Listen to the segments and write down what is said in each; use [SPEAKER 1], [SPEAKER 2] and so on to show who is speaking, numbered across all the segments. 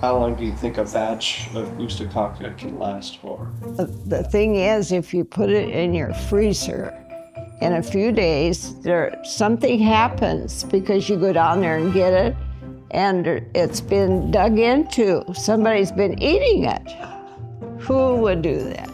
[SPEAKER 1] How long do you think a batch of Ostkaka can last for?
[SPEAKER 2] The thing is, if you put it in your freezer, in a few days, something happens because you go down there and get it, and it's been dug into. Somebody's been eating it. Who would do that?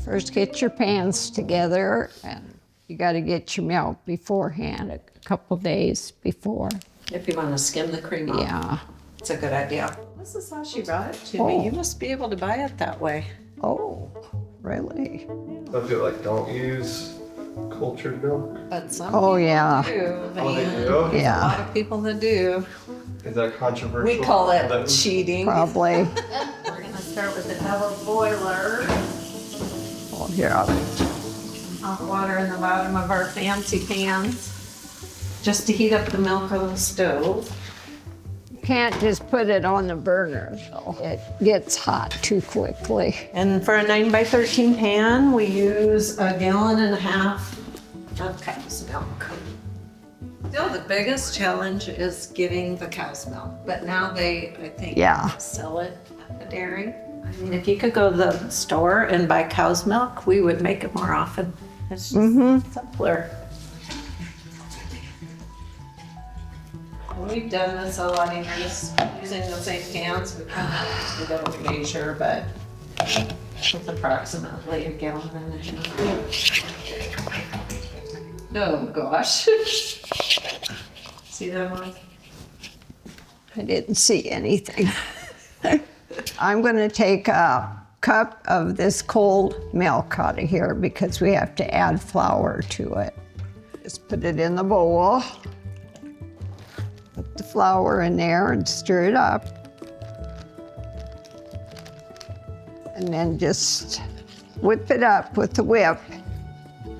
[SPEAKER 2] First, get your pans together, and you got to get your milk beforehand, a couple days before.
[SPEAKER 3] If you want to skim the cream off.
[SPEAKER 2] Yeah.
[SPEAKER 3] It's a good idea. This is how she brought it to me. You must be able to buy it that way.
[SPEAKER 2] Oh, really?
[SPEAKER 1] Some people don't use cultured milk.
[SPEAKER 3] But some
[SPEAKER 2] Oh, yeah.
[SPEAKER 3] do.
[SPEAKER 1] Oh, they
[SPEAKER 3] man.
[SPEAKER 1] do?
[SPEAKER 3] There's
[SPEAKER 2] Yeah.
[SPEAKER 3] a lot of people that do.
[SPEAKER 1] Is that controversial?
[SPEAKER 3] We call it cheating.
[SPEAKER 2] Probably.
[SPEAKER 3] We're going to start with the double boiler.
[SPEAKER 2] Oh, here,
[SPEAKER 3] Hot water in the bottom of our fancy pans, just to heat up the milk on the stove.
[SPEAKER 2] you can't just put it on the burner, though. It gets hot too quickly.
[SPEAKER 3] And for a 9 by 13 pan, we use 1.5 gallons of cow's milk. Still, the biggest challenge is getting the cow's milk, but now they, I think,
[SPEAKER 2] Yeah.
[SPEAKER 3] sell it at the dairy. I mean, if you could go to the store and buy cow's milk, we would make it more often. It's just simpler. We've done this a lot of years using the same cans. We don't measure, but it's approximately 1.5 gallons. Oh gosh. See that one?
[SPEAKER 2] I didn't see anything. I'm going to take a cup of this cold milk out of here because we have to add flour to it. Just put it in the bowl. Put the flour in there and stir it up. And then just whip it up with the whip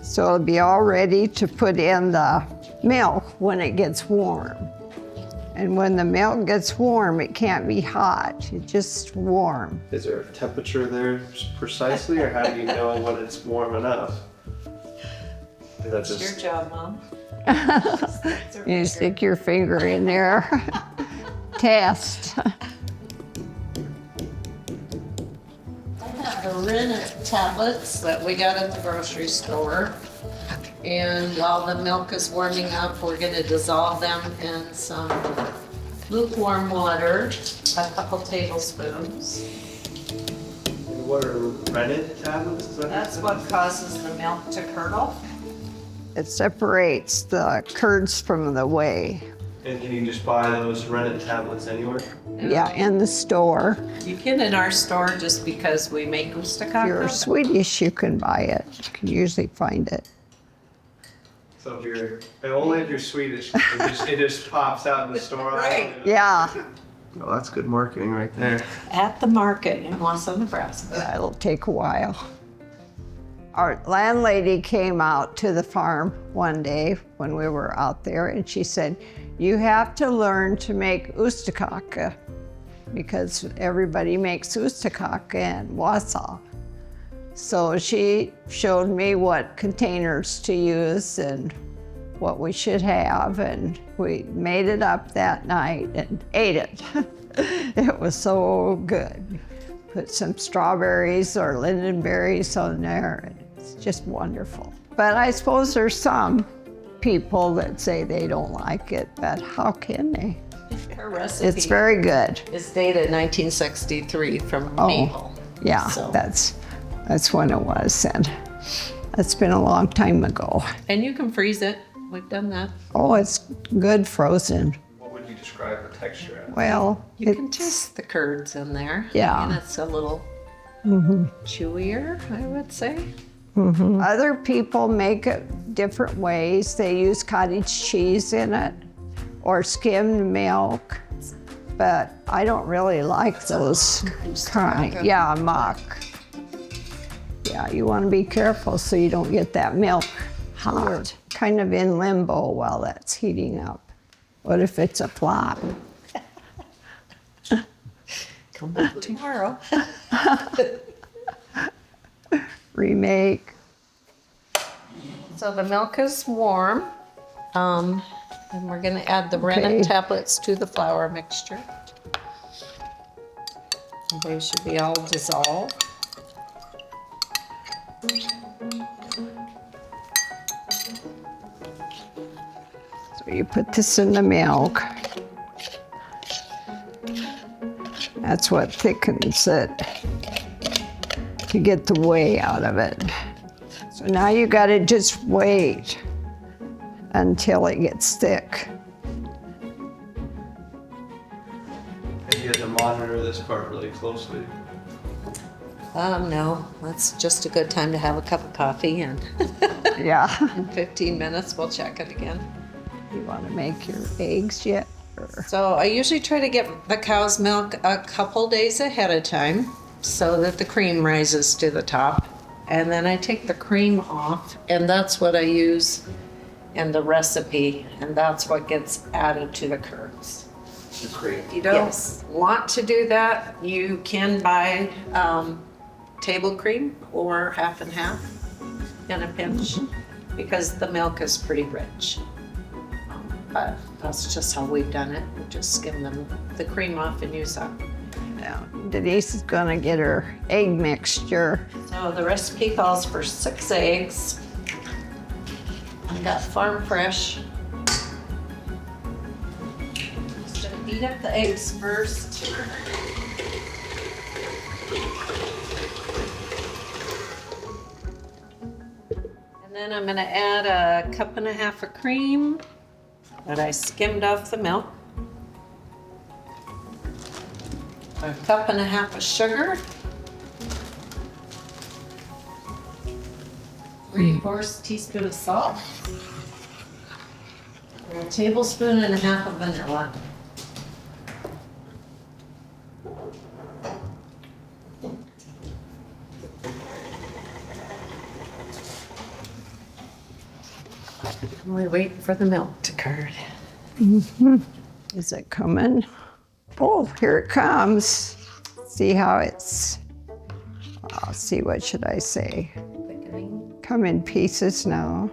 [SPEAKER 2] so it'll be all ready to put in the milk when it gets warm. And when the milk gets warm, it can't be hot, it's just warm.
[SPEAKER 1] Is there a temperature there precisely, or how do you know when it's warm enough? Is that
[SPEAKER 3] It's your job, Mom.
[SPEAKER 2] You stick your finger in there, test.
[SPEAKER 3] I have the rennet tablets that we got at the grocery store. And while the milk is warming up, we're gonna dissolve them in some lukewarm water, a couple tablespoons.
[SPEAKER 1] And what are rennet tablets? Is that
[SPEAKER 3] That's what causes the milk to curdle.
[SPEAKER 2] It separates the curds from the whey.
[SPEAKER 1] And can you just buy those rennet tablets anywhere?
[SPEAKER 2] Yeah, in the store.
[SPEAKER 3] You can in our store just because we make
[SPEAKER 2] If you're
[SPEAKER 3] Ostkaka.
[SPEAKER 2] Swedish, you can buy it. You can usually find it.
[SPEAKER 1] So only if you're Swedish, it just pops out in the store.
[SPEAKER 3] Right.
[SPEAKER 2] Yeah,
[SPEAKER 1] Oh, that's good marketing right there.
[SPEAKER 3] At the market in Wausa, Nebraska.
[SPEAKER 2] it'll take a while. Our landlady came out to the farm one day when we were out there, and she said, "You have to learn to make Ostkaka because everybody makes Ostkaka in Wausa." So she showed me what containers to use and what we should have, and we made it up that night and ate it. It was so good. Put some strawberries or lingonberries on there, and it's just wonderful. But I suppose there's some people that say they don't like it, but how can they?
[SPEAKER 3] Her recipe
[SPEAKER 2] It's very good.
[SPEAKER 3] is dated 1963 from
[SPEAKER 2] Oh,
[SPEAKER 3] Maple.
[SPEAKER 2] yeah,
[SPEAKER 3] So-
[SPEAKER 2] that's when it was, and it's been a long time ago.
[SPEAKER 3] And you can freeze it. We've done that.
[SPEAKER 2] Oh, it's good frozen.
[SPEAKER 1] What would you describe the texture as?
[SPEAKER 2] Well,
[SPEAKER 3] You can
[SPEAKER 2] it's,
[SPEAKER 3] taste the curds in there.
[SPEAKER 2] Yeah.
[SPEAKER 3] And it's a little chewier, I would say.
[SPEAKER 2] other people make it different ways. They use cottage cheese in it or skimmed milk, but I don't really like those kind. Yeah, mock. Yeah, you want to be careful so you don't get that milk hot, kind of in limbo while that's heating up. What if it's a flop?
[SPEAKER 3] Come back tomorrow.
[SPEAKER 2] Remake.
[SPEAKER 3] So the milk is warm. And we're gonna add the rennet
[SPEAKER 2] Okay.
[SPEAKER 3] tablets to the flour mixture. They should be all dissolved.
[SPEAKER 2] So you put this in the milk. That's what thickens it to get the whey out of it. So now you gotta just wait until it gets thick.
[SPEAKER 1] And you have to monitor this part really closely.
[SPEAKER 3] No, that's just a good time to have a cup of coffee, and
[SPEAKER 2] Yeah.
[SPEAKER 3] in 15 minutes we'll check it again.
[SPEAKER 2] You wanna make your eggs yet? Or-
[SPEAKER 3] So I usually try to get the cow's milk a couple days ahead of time so that the cream rises to the top. And then I take the cream off, and that's what I use in the recipe, and that's what gets added to the curds.
[SPEAKER 1] The cream.
[SPEAKER 3] If you don't want to do that, you can buy table cream or half and half in a pinch, because the milk is pretty rich. But that's just how we've done it. We just skim the cream off and use that.
[SPEAKER 2] Now, Denise is gonna get her egg mixture.
[SPEAKER 3] So the recipe calls for 6 eggs. I got farm fresh. Just gonna beat up the eggs first. And then I'm gonna add a 1.5 cups of cream that I skimmed off the milk. A 1.5 cups of sugar. 3/4 teaspoon of salt. And a 1.5 tablespoons of vanilla. And we wait for the milk to curd.
[SPEAKER 2] Is it coming? Oh, here it comes. See how it's, see, what should I say?
[SPEAKER 3] Thickening.
[SPEAKER 2] Come in pieces now.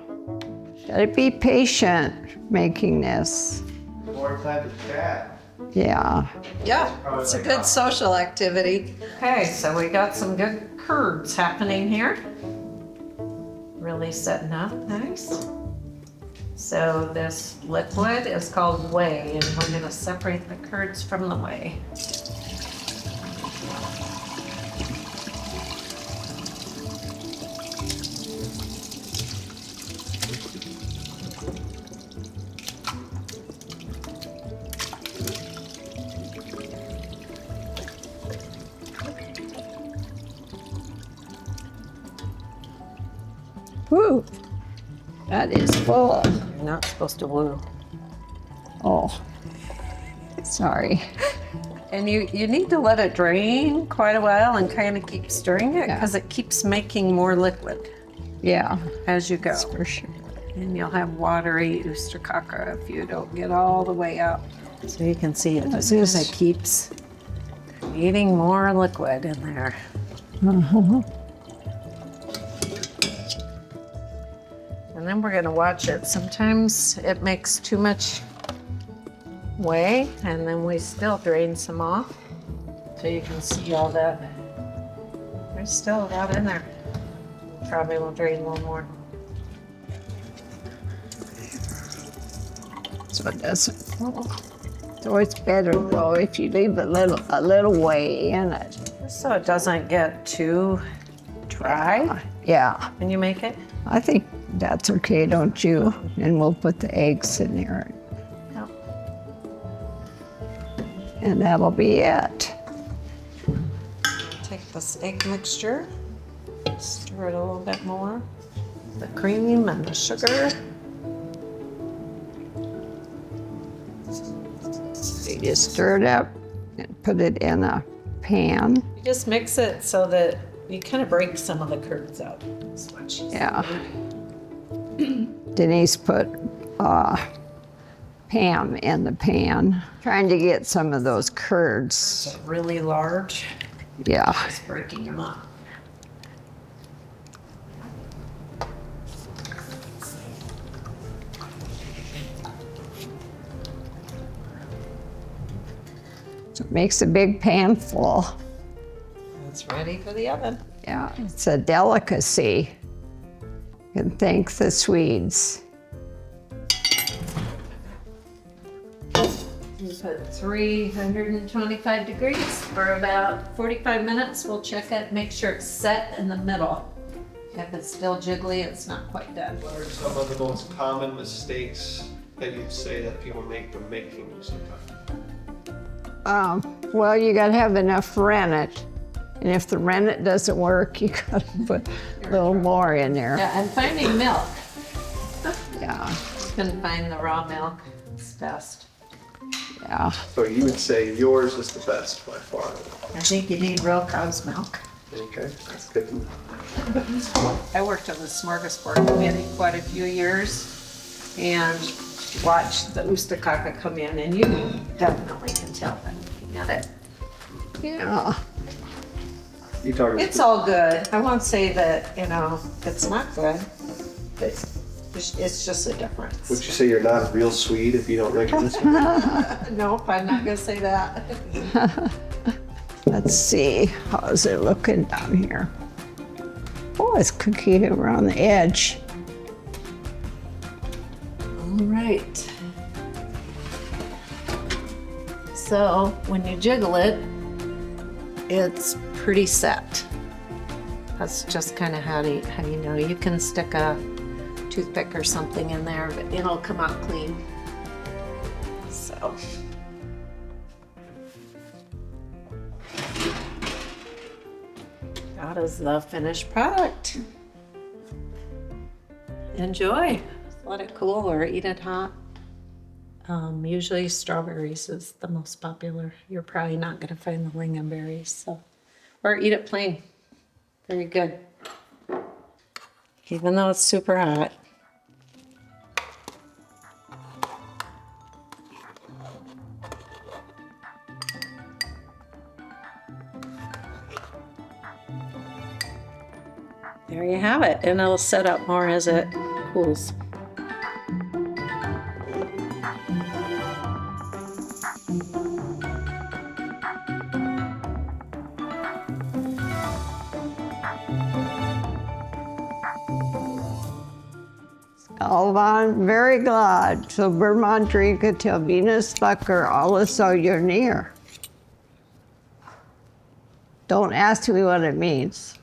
[SPEAKER 2] Gotta be patient making this.
[SPEAKER 1] More time to chat.
[SPEAKER 2] Yeah.
[SPEAKER 3] Yeah, it's a good social activity. Okay, so we got some good curds happening here. Really setting up nice. So this liquid is called whey, and we're gonna separate the curds from the whey.
[SPEAKER 2] Woo, that is full.
[SPEAKER 3] You're not supposed to woo.
[SPEAKER 2] Oh, sorry.
[SPEAKER 3] And you need to let it drain quite a while and kind of keep stirring it,
[SPEAKER 2] Yeah.
[SPEAKER 3] because it keeps making more liquid
[SPEAKER 2] Yeah,
[SPEAKER 3] as you go.
[SPEAKER 2] for sure.
[SPEAKER 3] And you'll have watery Ostkaka if you don't get all the way out. So you can see it just kind
[SPEAKER 2] This-
[SPEAKER 3] of keeps creating more liquid in there. And then we're gonna watch it. Sometimes it makes too much whey, and then we still drain some off. So you can see all that. There's still a lot in there. Probably will drain a little more.
[SPEAKER 2] So it doesn't. So it's better though if you leave a little whey in it.
[SPEAKER 3] So it doesn't get too dry
[SPEAKER 2] Yeah,
[SPEAKER 3] when you make it.
[SPEAKER 2] I think that's okay, don't you? And we'll put the eggs in there,
[SPEAKER 3] Yep.
[SPEAKER 2] and that'll be it.
[SPEAKER 3] Take this egg mixture, stir it a little bit more. The cream and the sugar.
[SPEAKER 2] You just stir it up and put it in a pan.
[SPEAKER 3] You just mix it so that you kind of break some of the curds out. That's what she said.
[SPEAKER 2] Yeah. Denise put Pam in the pan, trying to get some of those curds.
[SPEAKER 3] Really large,
[SPEAKER 2] Yeah.
[SPEAKER 3] just breaking them up.
[SPEAKER 2] So it makes a big pan full.
[SPEAKER 3] It's ready for the oven.
[SPEAKER 2] Yeah, it's a delicacy. You can thank the Swedes.
[SPEAKER 3] We put 325 degrees for about 45 minutes. We'll check it, make sure it's set in the middle. If it's still jiggly, it's not quite done.
[SPEAKER 1] What are some of the most common mistakes that you'd say that people make when making music?
[SPEAKER 2] Well, you gotta have enough rennet. And if the rennet doesn't work, you gotta put a little more in there.
[SPEAKER 3] Yeah, and finding milk.
[SPEAKER 2] Yeah,
[SPEAKER 3] Couldn't find the raw milk. It's best.
[SPEAKER 2] yeah.
[SPEAKER 1] So you would say yours is the best by far.
[SPEAKER 3] I think you need real cow's milk.
[SPEAKER 1] Okay, that's good to know.
[SPEAKER 3] I worked on the smorgasbord committee quite a few years and watched the Ostkaka come in, and you definitely can tell by looking at it.
[SPEAKER 2] Yeah.
[SPEAKER 1] You talking?
[SPEAKER 3] It's all good. I won't say that, it's not good, but it's just a difference.
[SPEAKER 1] Would you say you're not a real Swede if you don't recognize it?
[SPEAKER 3] Nope, I'm not gonna say that.
[SPEAKER 2] Let's see, how's it looking down here? Oh, it's cookie around the edge.
[SPEAKER 3] All right. So when you jiggle it, it's pretty set. That's just kind of how you know. You can stick a toothpick or something in there, but it'll come out clean. So. That is the finished product. Enjoy. Let it cool or eat it hot. Usually strawberries is the most popular. You're probably not gonna find the lingonberries, so. Or eat it plain. Very good. Even though it's super hot. There you have it, and it'll set up more as it cools.
[SPEAKER 2] Jag var very glad, så bör man dricka till vinets vacker alla så gör ner. Don't ask me what it means.